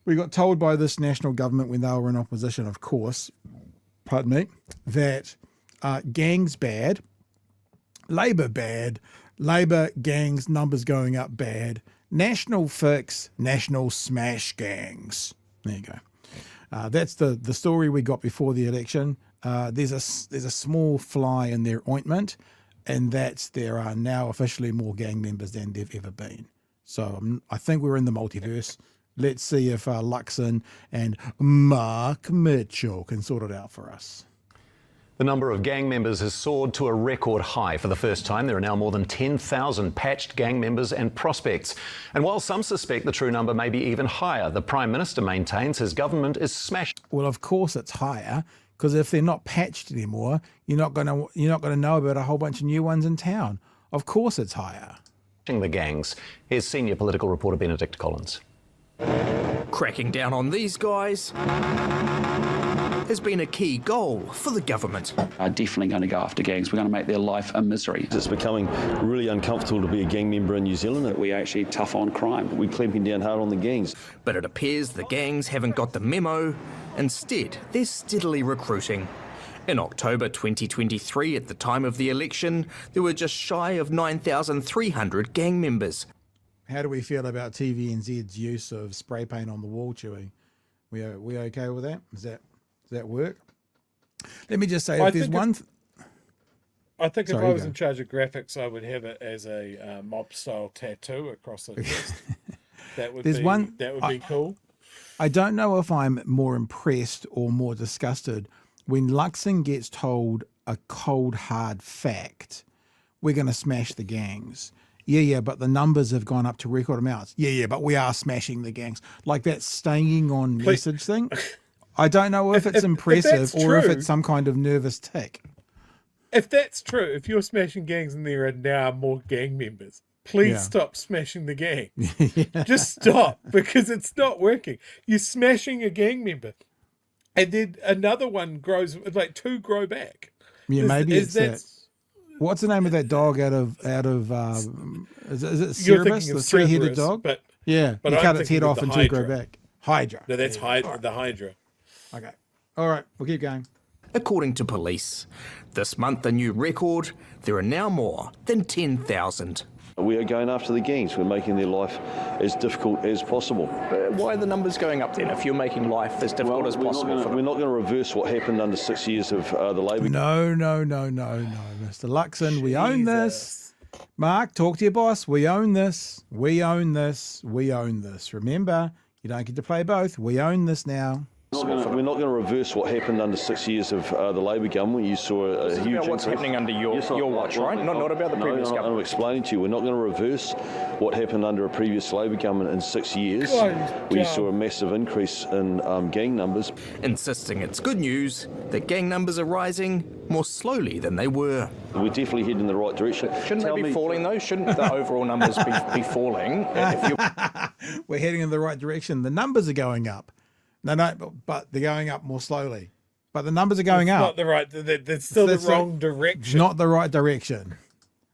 We got told by this national government when they were in opposition, of course, pardon me, that gangs bad, Labor bad, Labor gangs numbers going up bad, national fix, national smash gangs. There you go. That's the story we got before the election. There's a small fly in their ointment, and that's there are now officially more gang members than there've ever been. So I think we're in the multiverse. Let's see if Luxon and Mark Mitchell can sort it out for us. The number of gang members has soared to a record high. For the first time, there are now more than 10,000 patched gang members and prospects. And while some suspect the true number may be even higher, the Prime Minister maintains his government is smashing. Well, of course it's higher, because if they're not patched anymore, you're not going to know about a whole bunch of new ones in town. Of course it's higher. The gangs. Here's senior political reporter Benedict Collins. Cracking down on these guys has been a key goal for the government. Are definitely going to go after gangs. We're going to make their life a misery. It's becoming really uncomfortable to be a gang member in New Zealand. We're actually tough on crime. We're clamping down hard on the gangs. But it appears the gangs haven't got the memo. Instead, they're steadily recruiting. In October 2023, at the time of the election, there were just shy of 9,300 gang members. How do we feel about TVNZ's use of spray paint on the wall, Chewie? We okay with that? Does that work? Let me just say, if there's one... I think if I was in charge of graphics, I would have it as a mob-style tattoo across the chest. That would be cool. I don't know if I'm more impressed or more disgusted when Luxon gets told a cold, hard fact, we're going to smash the gangs. Yeah, but the numbers have gone up to record amounts. Yeah, but we are smashing the gangs. Like that staying on message thing. I don't know if it's impressive or if it's some kind of nervous tick. If that's true, if you're smashing gangs and there are now more gang members, please stop smashing the gang. Just stop, because it's not working. You're smashing a gang member, and then another one grows, like two grow back. Yeah, maybe it's that. What's the name of that dog out of is it Cerberus, the three-headed dog? But you cut its head off and two grow back. Hydra. No, that's the Hydra. Okay. All right, we'll keep going. According to police, this month a new record, there are now more than 10,000. We are going after the gangs. We're making their life as difficult as possible. Why are the numbers going up then if you're making life as difficult as possible? We're not going to reverse what happened under 6 years of the Labor. No, Mr. Luxon, we own this. Mark, talk to your boss. We own this. We own this. We own this. Remember, you don't get to play both. We own this now. We're not going to reverse what happened under 6 years of the Labor government. You saw a huge about what's happening under your watch, right? Not about the previous government. I'm explaining to you, we're not going to reverse what happened under a previous Labor government in 6 years. We saw a massive increase in gang numbers. Insisting it's good news that gang numbers are rising more slowly than they were. We're definitely heading in the right direction. Shouldn't they be falling though? Shouldn't the overall numbers be falling? We're heading in the right direction. The numbers are going up. No, but they're going up more slowly. But the numbers are going up. Not the right. That's still the wrong direction. Not the right direction.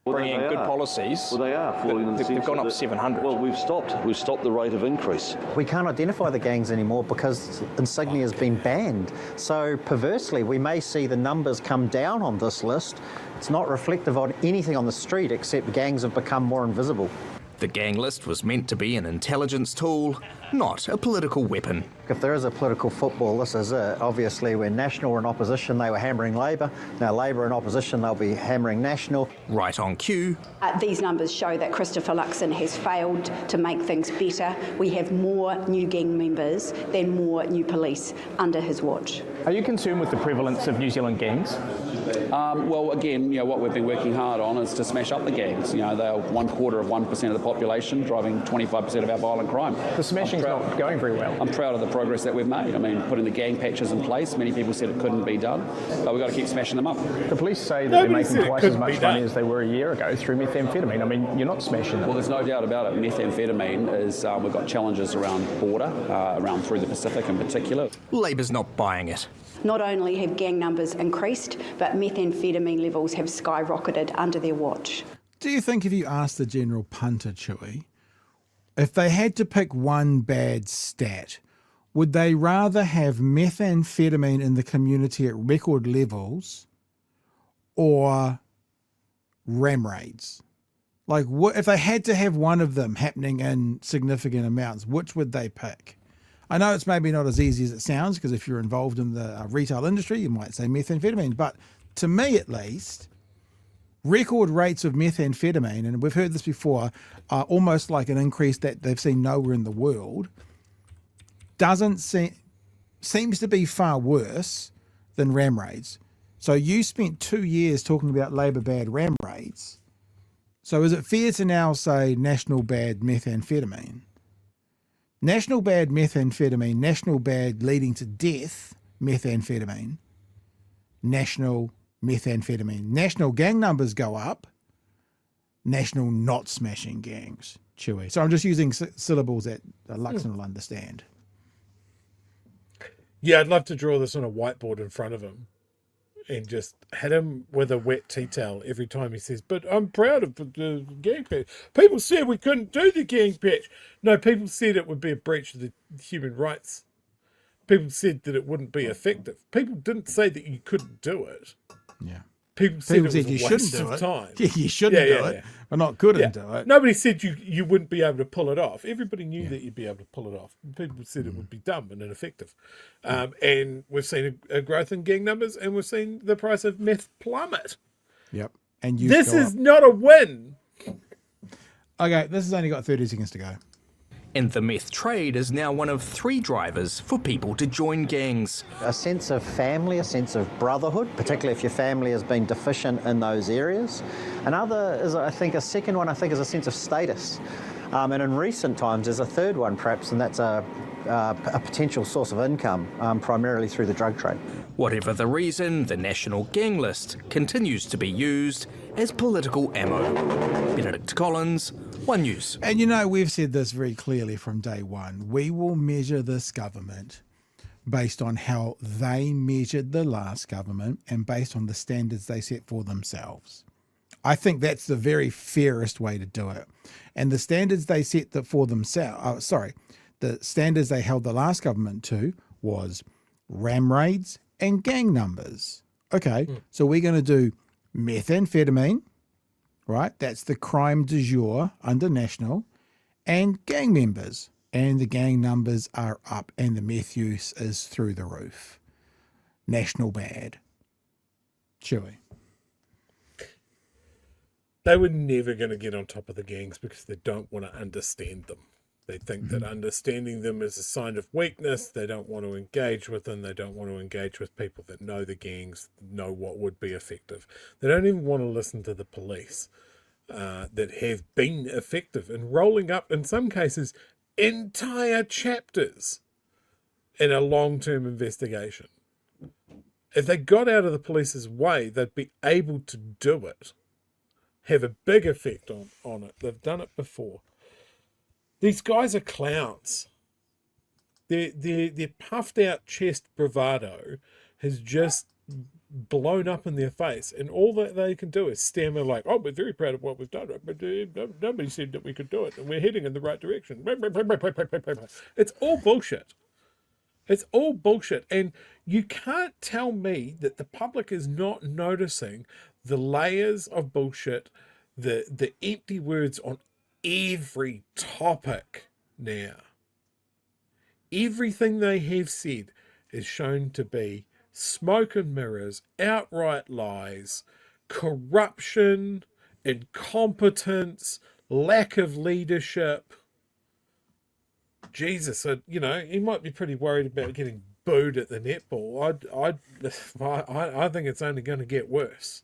Bringing in good policies. Well, they are falling. They've gone up 700. Well, we've stopped the rate of increase. We can't identify the gangs anymore because insignia has been banned. So perversely, we may see the numbers come down on this list. It's not reflective on anything on the street except gangs have become more invisible. The gang list was meant to be an intelligence tool, not a political weapon. If there is a political football, this is it. Obviously, when National were in opposition, they were hammering Labor. Now Labor in opposition, they'll be hammering National. Right on cue. These numbers show that Christopher Luxon has failed to make things better. We have more new gang members than more new police under his watch. Are you concerned with the prevalence of New Zealand gangs? Well, again, what we've been working hard on is to smash up the gangs. They're 1/4% of the population, driving 25% of our violent crime. The smashing's not going very well. I'm proud of the progress that we've made. I mean, putting the gang patches in place, many people said it couldn't be done, but we've got to keep smashing them up. The police say that they're making twice as much money as they were a year ago through methamphetamine. I mean, you're not smashing them. Well, there's no doubt about it. Methamphetamine is, we've got challenges around border, around through the Pacific in particular. Labor's not buying it. Not only have gang numbers increased, but methamphetamine levels have skyrocketed under their watch. Do you think if you asked the general punter, Chewie, if they had to pick one bad stat would they rather have methamphetamine in the community at record levels or ram raids? Like, what if they had to have one of them happening in significant amounts, which would they pick? I know it's maybe not as easy as it sounds, because if you're involved in the retail industry, you might say methamphetamine. But to me, at least, record rates of methamphetamine, and we've heard this before, are almost like an increase that they've seen nowhere in the world, seems to be far worse than ram raids. So you spent 2 years talking about Labor bad ram raids. So is it fair to now say national bad methamphetamine? National bad methamphetamine, national bad leading to death methamphetamine, national methamphetamine. National gang numbers go up, national not smashing gangs. Chewie. So I'm just using syllables that Luxon will understand. Yeah, I'd love to draw this on a whiteboard in front of him and just hit him with a wet tea towel every time he says, but I'm proud of the gang patch. People said we couldn't do the gang patch. No, people said it would be a breach of the human rights. People said that it wouldn't be effective. People didn't say that you couldn't do it. Yeah. People said it was you a waste shouldn't do of it. time. Yeah, you shouldn't do it, but not couldn't do it. Nobody said you wouldn't be able to pull it off. Everybody knew that you'd be able to pull it off. People said it would be dumb and ineffective. And we've seen a growth in gang numbers, and we've seen the price of meth plummet. Yep. And this is not a win. Okay, this has only got 30 seconds to go. And the meth trade is now one of 3 drivers for people to join gangs. A sense of family, a sense of brotherhood, particularly if your family has been deficient in those areas. Another is, I think, a second one, is a sense of status. And in recent times, there's a third one, perhaps, and that's a potential source of income, primarily through the drug trade. Whatever the reason, the national gang list continues to be used as political ammo. Benedict Collins, One News. And you know, we've said this very clearly from day one. We will measure this government based on how they measured the last government and based on the standards they set for themselves. I think that's the very fairest way to do it. And the standards they set for themselves, the standards they held the last government to was ram raids and gang numbers. Okay, so we're going to do methamphetamine, right? That's the crime du jour under national, and gang members. And the gang numbers are up and the meth use is through the roof. National bad. Chewie. They were never going to get on top of the gangs because they don't want to understand them. They think that understanding them is a sign of weakness. They don't want to engage with them. They don't want to engage with people that know the gangs, know what would be effective. They don't even want to listen to the police that have been effective in rolling up, in some cases, entire chapters in a long-term investigation. If they got out of the police's way, they'd be able to do it, have a big effect on it. They've done it before. These guys are clowns. Their puffed out chest bravado has just blown up in their face, and all that they can do is stammer like, oh, we're very proud of what we've done, but nobody said that we could do it, and we're heading in the right direction. It's all bullshit. It's all bullshit. And you can't tell me that the public is not noticing the layers of bullshit, the empty words on every topic now. Everything they have said is shown to be smoke and mirrors, outright lies, corruption, incompetence, lack of leadership. Jesus, he might be pretty worried about getting booed at the netball. I think it's only going to get worse.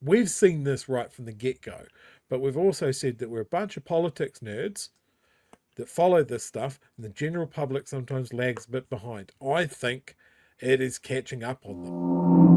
We've seen this right from the get-go, but we've also said that we're a bunch of politics nerds that follow this stuff, and the general public sometimes lags a bit behind. I think it is catching up on them.